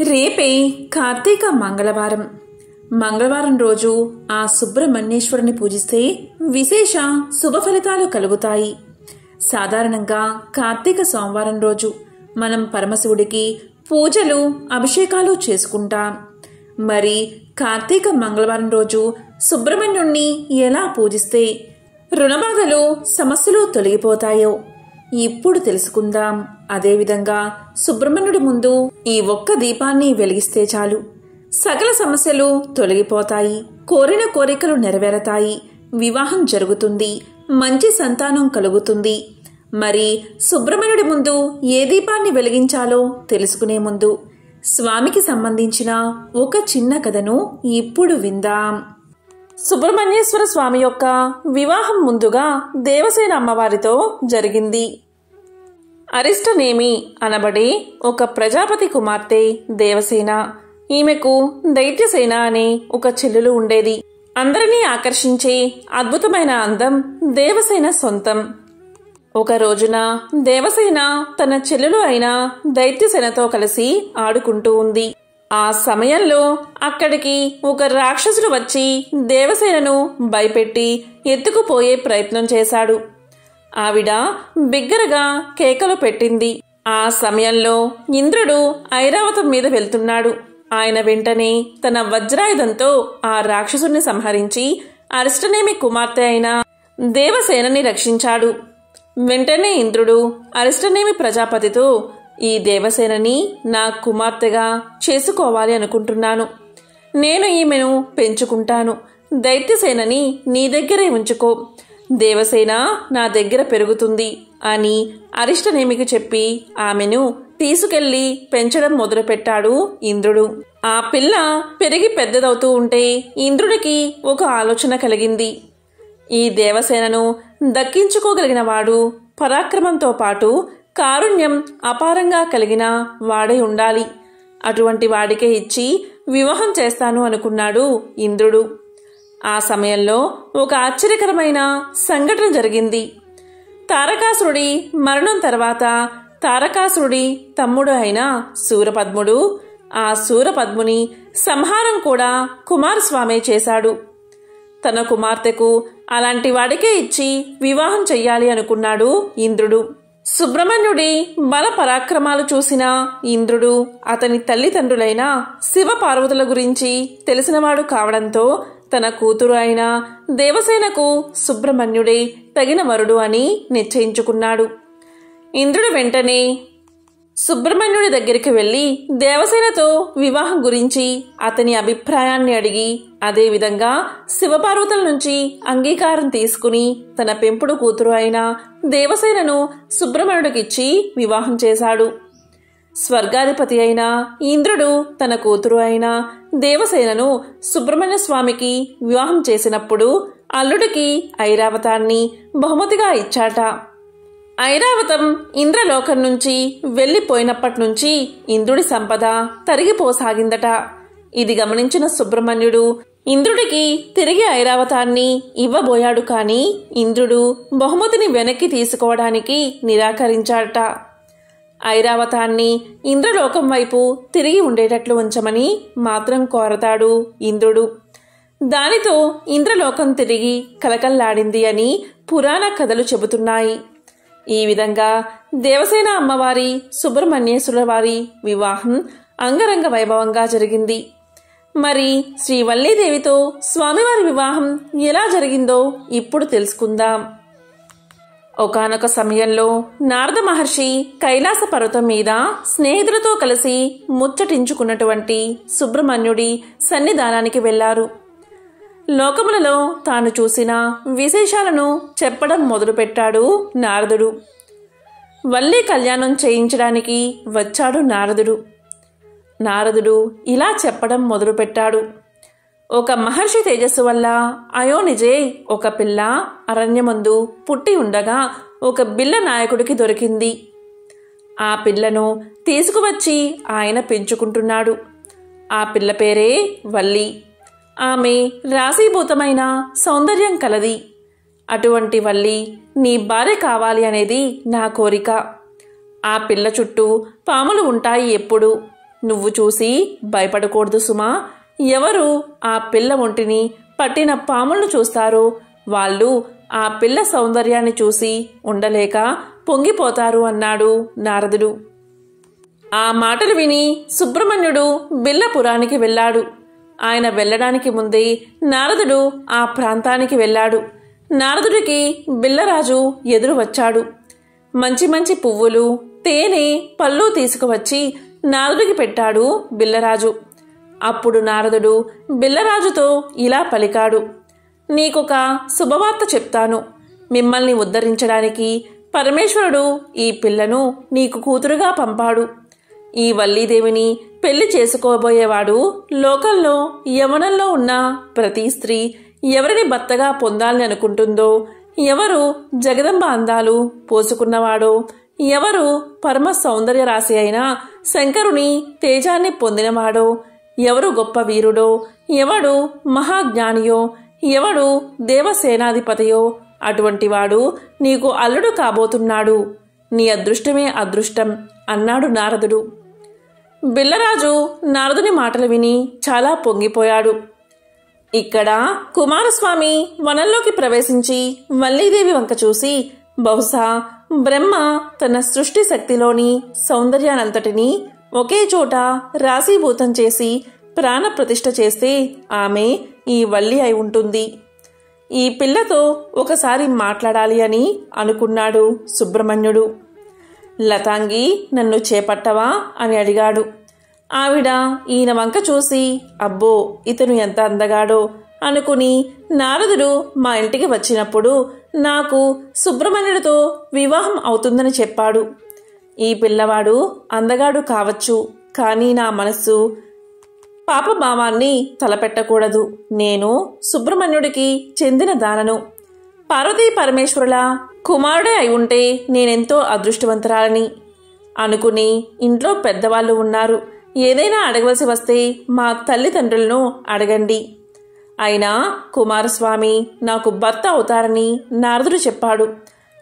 రేపే కార్తీక మంగళవారం. మంగళవారం రోజు ఆ సుబ్రహ్మణ్యేశ్వరుని పూజిస్తే విశేష శుభ ఫలితాలు కలుగుతాయి. సాధారణంగా కార్తీక సోమవారం రోజు మనం పరమశివుడికి పూజలు అభిషేకాలు చేసుకుంటాం. మరి కార్తీక మంగళవారం రోజు సుబ్రహ్మణ్యుణ్ణి ఎలా పూజిస్తే రుణబాధలు సమస్యలు తొలగిపోతాయో ఇప్పుడు తెలుసుకుందాం. అదేవిధంగా సుబ్రహ్మణ్యుడి ముందు ఈ ఒక్క దీపాన్ని వెలిగిస్తే చాలు సకల సమస్యలు తొలగిపోతాయి, కోరిన కోరికలు నెరవేరతాయి, వివాహం జరుగుతుంది, మంచి సంతానం కలుగుతుంది. మరి సుబ్రహ్మణ్యుడి ముందు ఏ దీపాన్ని వెలిగించాలో తెలుసుకునే ముందు స్వామికి సంబంధించిన ఒక చిన్న కథను ఇప్పుడు విందాం. సుబ్రహ్మణ్యేశ్వర స్వామి యొక్క వివాహం ముందుగా దేవసేన అమ్మవారితో జరిగింది. అరిష్టనేమి అనబడే ఒక ప్రజాపతి కుమార్తె దేవసేన. ఈమెకు దైత్యసేన అనే ఒక చెల్లెలు ఉండేది. అందరినీ ఆకర్షించే అద్భుతమైన అందం దేవసేన సొంతం. ఒక రోజున దేవసేన తన చెల్లెలు అయిన దైత్యసేనతో కలిసి ఆడుకుంటూ ఉంది. ఆ సమయంలో అక్కడికి ఒక రాక్షసుడు వచ్చి దేవసేనను భయపెట్టి ఎత్తుకుపోయే ప్రయత్నం చేశాడు. ఆవిడ బిగ్గరగా కేకలు పెట్టింది. ఆ సమయంలో ఇంద్రుడు ఐరావతం మీద వెళ్తున్నాడు. ఆయన వెంటనే తన వజ్రాయుధంతో ఆ రాక్షసుని సంహరించి అరిష్టనేమి కుమార్తె అయిన దేవసేనని రక్షించాడు. వెంటనే ఇంద్రుడు అరిష్టనేమి ప్రజాపతితో, ఈ దేవసేనని నా కుమార్తెగా చేసుకోవాలి అనుకుంటున్నాను. నేను ఈమెను పెంచుకుంటాను. దైత్యసేనని నీ దగ్గరే ఉంచుకో. దేవసేన నా దగ్గర పెరుగుతుంది అని అరిష్టనేమికి చెప్పి ఆమెను తీసుకెళ్లి పెంచడం మొదలుపెట్టాడు ఇంద్రుడు. ఆ పిల్ల పెరిగి పెద్దదవుతూ ఉంటే ఇంద్రుడికి ఒక ఆలోచన కలిగింది. ఈ దేవసేనను దక్కించుకోగలిగిన వాడు పరాక్రమంతో పాటు కారుణ్యం అపారంగా కలిగిన వాడై ఉండాలి. అటువంటి వాడికే ఇచ్చి వివాహం చేస్తాను అనుకున్నాడు ఇంద్రుడు. ఆ సమయంలో ఒక ఆశ్చర్యకరమైన సంఘటన జరిగింది. తారకాసురుడి మరణం తర్వాత తారకాసురుడి తమ్ముడు అయిన శూరపద్ముడు ఆ శూరపద్ముని సంహారం కూడా కుమారస్వామి చేశాడు. తన కుమార్తెకు అలాంటి వాడికే ఇచ్చి వివాహం చెయ్యాలి అనుకున్నాడు ఇంద్రుడు. సుబ్రహ్మణ్యుడి బల పరాక్రమాలు చూసిన ఇంద్రుడు అతని తల్లిదండ్రులైన శివ పార్వతుల గురించి తెలిసినవాడు కావడంతో తన కూతురు అయిన దేవసేనకు సుబ్రహ్మణ్యుడే తగిన వరుడు అని నిశ్చయించుకున్నాడు. ఇంద్రుడు వెంటనే సుబ్రహ్మణ్యుడి దగ్గరికి వెళ్లి దేవసేనతో వివాహం గురించి అతని అభిప్రాయాన్ని అడిగి అదేవిధంగా శివపార్వతుల నుంచి అంగీకారం తీసుకుని తన పెంపుడు కూతురు అయిన దేవసేనను సుబ్రహ్మణ్యుడికిచ్చి వివాహం చేశాడు. స్వర్గాధిపతి అయిన ఇంద్రుడు తన కూతురు అయిన దేవసేనను సుబ్రహ్మణ్య స్వామికి వివాహం చేసినప్పుడు అల్లుడికి ఐరావతాన్ని బహుమతిగా ఇచ్చాట. ఐరావతం ఇంద్రలోకం నుంచి వెళ్లిపోయినప్పటి నుంచి ఇంద్రుడి సంపద తరిగిపోసాగిందట. ఇది గమనించిన సుబ్రహ్మణ్యుడు ఇంద్రుడికి తిరిగి ఐరావతాన్ని ఇవ్వబోయాడు. కాని ఇంద్రుడు బహుమతిని వెనక్కి తీసుకోవడానికి నిరాకరించాడట. ఐరావతాన్ని ఇంద్రలోకం వైపు తిరిగి ఉండేటట్లు ఉంచమని మాత్రం కోరతాడు ఇంద్రుడు. దానితో ఇంద్రలోకం తిరిగి కలకల్లాడింది అని పురాణ కథలు చెబుతున్నాయి. ఈ విధంగా దేవసేన అమ్మవారి సుబ్రహ్మణ్యేశ్వర వారి వివాహం అంగరంగ వైభవంగా జరిగింది. మరి శ్రీ వల్లీదేవితో స్వామివారి వివాహం ఎలా జరిగిందో ఇప్పుడు తెలుసుకుందాం. ఒకానొక సమయంలో నారద మహర్షి కైలాస పర్వతం మీద స్నేహితులతో కలిసి ముచ్చటించుకున్నటువంటి సుబ్రహ్మణ్యుడి సన్నిధానానికి వెళ్లారు. లోకములలో తాను చూసిన విశేషాలను చెప్పడం మొదలుపెట్టాడు నారదుడు. వల్లి కళ్యాణం చేయించడానికి వచ్చాడు నారదుడు ఇలా చెప్పడం మొదలుపెట్టాడు. ఒక మహర్షి తేజస్సు వల్ల అయోనిజే ఒక పిల్ల అరణ్యమందు పుట్టి ఉండగా ఒక బిల్ల నాయకుడికి దొరికింది. ఆ పిల్లను తీసుకువచ్చి ఆయన పెంచుకుంటున్నాడు. ఆ పిల్ల పేరే వల్లి. ఆమె రాశీభూతమైన సౌందర్యం కలది. అటువంటి వల్లి నీ భార్య కావాలి అనేది నా కోరిక. ఆ పిల్ల చుట్టూ పాములు ఉంటాయి ఎప్పుడు. నువ్వు చూసి భయపడకూడదు సుమా. ఎవరు ఆ పిల్ల ఒంటిని పట్టిన పాములను చూస్తారో వాళ్ళు ఆ పిల్ల సౌందర్యాన్ని చూసి ఉండలేక పొంగిపోతారు అన్నాడు నారదుడు. ఆ మాటలు విని సుబ్రహ్మణ్యుడు బిల్లపురానికి వెళ్ళాడు. ఆయన వెళ్ళడానికి ముందే నారదుడు ఆ ప్రాంతానికి వెళ్ళాడు. నారదుడికి బిల్లరాజు ఎదురు వచ్చాడు. మంచి మంచి పువ్వులు, తేనె, పళ్ళు తీసుకువచ్చి నారదుడికి పెట్టాడు బిల్లరాజు. అప్పుడు నారదుడు బిల్లరాజుతో ఇలా పలికాడు. నీకొక శుభవార్త చెప్తాను. మిమ్మల్ని ఉద్ధరించడానికి పరమేశ్వరుడు ఈ పిల్లను నీకు కూతురుగా పంపాడు. ఈ వల్లీదేవిని పెళ్లి చేసుకోబోయేవాడు లోకంలో యవనంలో ఉన్న ప్రతి స్త్రీ ఎవరిని భర్తగా పొందాలని అనుకుంటుందో, ఎవరు జగదంబ అందాలు పోసుకున్నవాడో, ఎవరు పరమ సౌందర్య రాశి అయిన శంకరుని తేజాన్ని పొందినవాడో, ఎవరు గొప్ప వీరుడో, ఎవడు మహాజ్ఞానియో, ఎవడు దేవసేనాధిపతియో అటువంటివాడు నీకు అల్లుడు కాబోతున్నాడు. నీ అదృష్టమే అదృష్టం అన్నాడు నారదుడు. బిల్లరాజు నారదుని మాటలు విని చాలా పొంగిపోయాడు. ఇక్కడ కుమారస్వామి వనంలోకి ప్రవేశించి వల్లీదేవి వంక చూసి, బహుశా బ్రహ్మ తన సృష్టి శక్తిలోని సౌందర్యానంతటినీ ఒకే చోట రాశీభూతం చేసి ప్రాణప్రతిష్ఠ చేస్తే ఆమె ఈ వల్లి అయి ఉంటుంది. ఈ పిల్లతో ఒకసారి మాట్లాడాలి అని అనుకున్నాడు సుబ్రహ్మణ్యుడు. లతాంగి, నన్ను చేపట్టవా అని అడిగాడు. ఆవిడ ఈయన వంక చూసి, అబ్బో ఇతను ఎంత అందగాడో అనుకుని, నారదుడు మా ఇంటికి వచ్చినప్పుడు నాకు సుబ్రహ్మణ్యుడితో వివాహం అవుతుందని చెప్పాడు. ఈ పిల్లవాడు అందగాడు కావచ్చు, కానీ నా మనస్సు పాపభావాన్ని తలపెట్టకూడదు. నేను సుబ్రహ్మణ్యుడికి చెందిన దానను. పార్వతీ పరమేశ్వరుల కుమారుడే అయి ఉంటే నేనెంతో అదృష్టవంతురాలని అనుకుని, ఇంట్లో పెద్దవాళ్ళు ఉన్నారు, ఏదైనా అడగవలసి వస్తే మా తల్లిదండ్రులను అడగండి. అయినా కుమారస్వామి నాకు భర్త అవుతారని నారదుడు చెప్పాడు.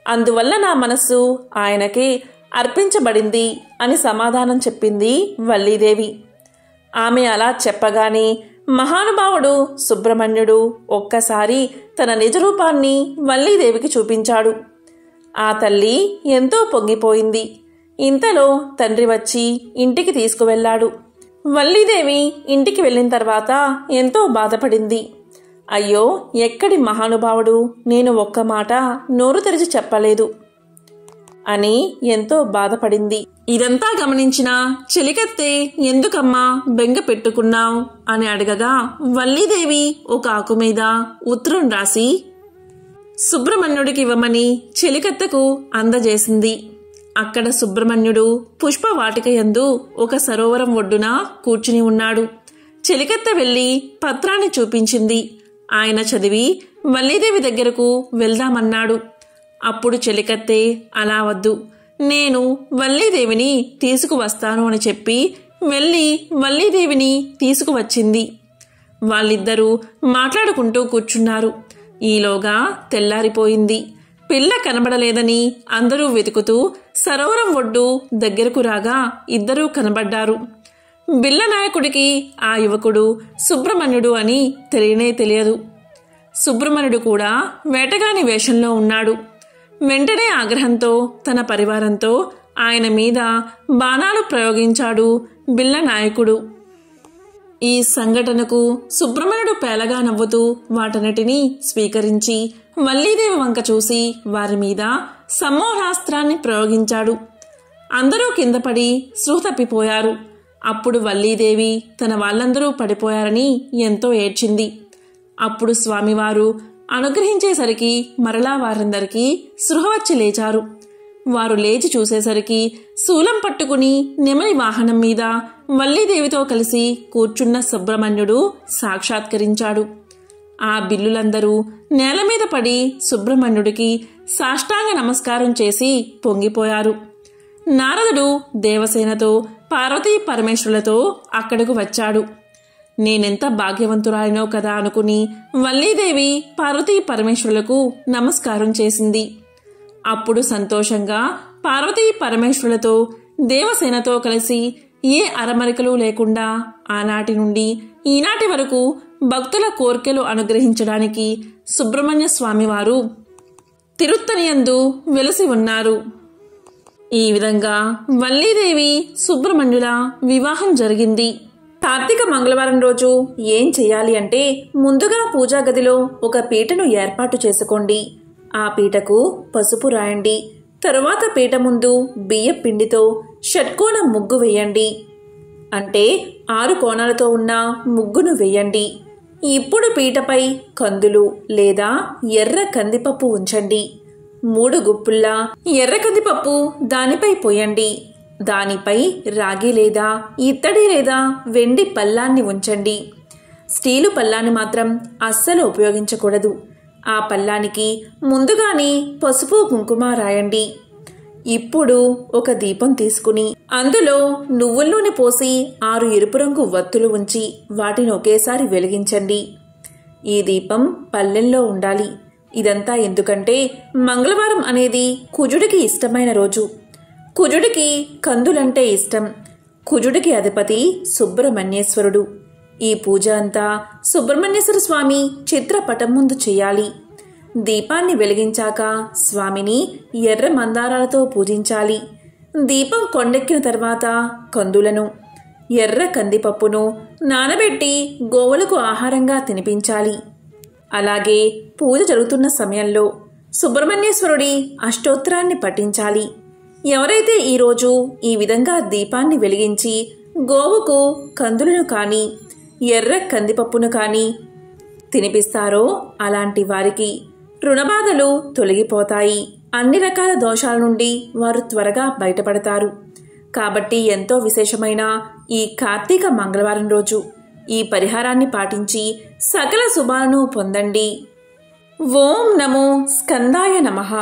అందువల్ల నా మనస్సు ఆయనకే అర్పించబడింది అని సమాధానం చెప్పింది వల్లీదేవి. ఆమె అలా చెప్పగానే మహానుభావుడు సుబ్రహ్మణ్యుడు ఒక్కసారి తన నిజరూపాన్ని వల్లీదేవికి చూపించాడు. ఆ తల్లి ఎంతో పొంగిపోయింది. ఇంతలో తండ్రి వచ్చి ఇంటికి తీసుకువెళ్ళాడు. వల్లీదేవి ఇంటికి వెళ్ళిన తర్వాత ఎంతో బాధపడింది. అయ్యో, ఎక్కడి మహానుభావుడు, నేను ఒక్క మాట నోరు తెరిచి చెప్పలేదు అని ఎంతో బాధపడింది. ఇదంతా గమనించిన చెలికత్తె, ఎందుకమ్మా బెంగ పెట్టుకున్నావు అని అడగగా వల్లీదేవి ఒక ఆకు మీద ఉత్తరం రాసి సుబ్రహ్మణ్యుడికి ఇవ్వమని చెలికత్తెకు అందజేసింది. అక్కడ సుబ్రహ్మణ్యుడు పుష్పవాటిక యందు ఒక సరోవరం ఒడ్డున కూర్చుని ఉన్నాడు. చెలికత్తె వెళ్లి పత్రాన్ని చూపించింది. ఆయన చదివి వల్లీదేవి దగ్గరకు వెళ్దామన్నాడు. అప్పుడు చెలికత్తె, అలా వద్దు, నేను వల్లీదేవిని తీసుకువస్తాను అని చెప్పి వెళ్ళి వల్లీదేవిని తీసుకువచ్చింది. వాళ్ళిద్దరూ మాట్లాడుకుంటూ కూర్చున్నారు. ఈలోగా తెల్లారిపోయింది. పిల్ల కనబడలేదని అందరూ వెతుకుతూ సరోవరం ఒడ్డు దగ్గరకు రాగా ఇద్దరూ కనబడ్డారు. బిల్లనాయకుడికి ఆ యువకుడు సుబ్రహ్మణ్యుడు అని తెలియనే తెలియదు. సుబ్రహ్మణ్యుడు కూడా వేటగాని వేషంలో ఉన్నాడు. వెంటనే ఆగ్రహంతో తన పరివారంతో ఆయన మీద బాణాలు ప్రయోగించాడు బిల్లనాయకుడు. ఈ సంఘటనకు సుబ్రహ్మణ్యుడు పేలగా నవ్వుతూ వాటన్నిటినీ స్వీకరించి వల్లీదేవి వంక చూసి వారి మీద సమ్మోహాస్త్రాన్ని ప్రయోగించాడు. అందరూ కిందపడి స్పృహ తప్పిపోయారు. అప్పుడు వల్లీదేవి తన వాళ్ళందరూ పడిపోయారని ఎంతో ఏడ్చింది. అప్పుడు స్వామివారు అనుగ్రహించేసరికి మరలా వారందరికీ స్పృహ వచ్చి లేచారు. వారు లేచి చూసేసరికి శూలం పట్టుకుని నెమలి వాహనం మీద వల్లీదేవితో కలిసి కూర్చున్న సుబ్రహ్మణ్యుడు సాక్షాత్కరించాడు. ఆ బిల్లులందరూ నేల మీద పడి సుబ్రహ్మణ్యుడికి సాష్టాంగ నమస్కారం చేసి పొంగిపోయారు. నారదుడు దేవసేనతో పార్వతీ పరమేశ్వరులతో అక్కడకు వచ్చాడు. నేనెంత భాగ్యవంతురాలినో కదా అనుకుని వల్లీదేవి పార్వతీ పరమేశ్వరులకు నమస్కారం చేసింది. అప్పుడు సంతోషంగా పార్వతీ పరమేశ్వరులతో దేవసేనతో కలిసి ఏ అరమరికలు లేకుండా ఆనాటి నుండి ఈనాటి వరకు భక్తుల కోర్కెలు అనుగ్రహించడానికి సుబ్రహ్మణ్య స్వామివారు తిరుత్తనియందు వెలసి ఉన్నారు. ఈ విధంగా వల్లీదేవి సుబ్రహ్మణ్యుల వివాహం జరిగింది. కార్తీక మంగళవారం రోజు ఏం చేయాలి అంటే, ముందుగా పూజా గదిలో ఒక పీటను ఏర్పాటు చేసుకోండి. ఆ పీటకు పసుపు రాయండి. తరువాత పీట ముందు బియ్యం పిండితో షట్కోణ ముగ్గు వేయండి. అంటే 6 కోణాలతో ఉన్న ముగ్గును వేయండి. ఇప్పుడు పీటపై కందులు లేదా ఎర్ర కందిపప్పు ఉంచండి. 3 గుప్పుల్లా ఎర్ర కందిపప్పు దానిపై పోయండి. దానిపై రాగి లేదా ఇత్తడి లేదా వెండి పల్లాన్ని ఉంచండి. స్టీలు పల్లాన్ని మాత్రం అస్సలు ఉపయోగించకూడదు. ఆ పల్లానికి ముందుగానే పసుపు కుంకుమ రాయండి. ఇప్పుడు ఒక దీపం తీసుకుని అందులో నువ్వుల నూనె పోసి 6 ఎరుపు రంగు వత్తులు ఉంచి వాటిని ఒకేసారి వెలిగించండి. ఈ దీపం పల్లెల్లో ఉండాలి. ఇదంతా ఎందుకంటే మంగళవారం అనేది కుజుడికి ఇష్టమైన రోజు. కుజుడికి కందులంటే ఇష్టం. కుజుడికి అధిపతి సుబ్రహ్మణ్యేశ్వరుడు. ఈ పూజ అంతా సుబ్రహ్మణ్యేశ్వర స్వామి చిత్రపటం ముందు చేయాలి. దీపాన్ని వెలిగించాక స్వామిని ఎర్ర మందారాలతో పూజించాలి. దీపం కొండెక్కిన తర్వాత కందులను, ఎర్ర కందిపప్పును నానబెట్టి గోవులకు ఆహారంగా తినిపించాలి. అలాగే పూజ జరుగుతున్న సమయంలో సుబ్రహ్మణ్యేశ్వరుడి అష్టోత్తరాన్ని పఠించాలి. ఎవరైతే ఈరోజు ఈ విధంగా దీపాన్ని వెలిగించి గోవుకు కందులను కానీ ఎర్ర కందిపప్పును కానీ తినిపిస్తారో అలాంటి వారికి రుణబాధలు తొలగిపోతాయి. అన్ని రకాల దోషాల నుండి వారు త్వరగా బయటపడతారు. కాబట్టి ఎంతో విశేషమైన ఈ కార్తీక మంగళవారం రోజు ఈ పరిహారాన్ని పాటించి సకల శుభాలను పొందండి. ఓం నమో స్కందాయ నమః.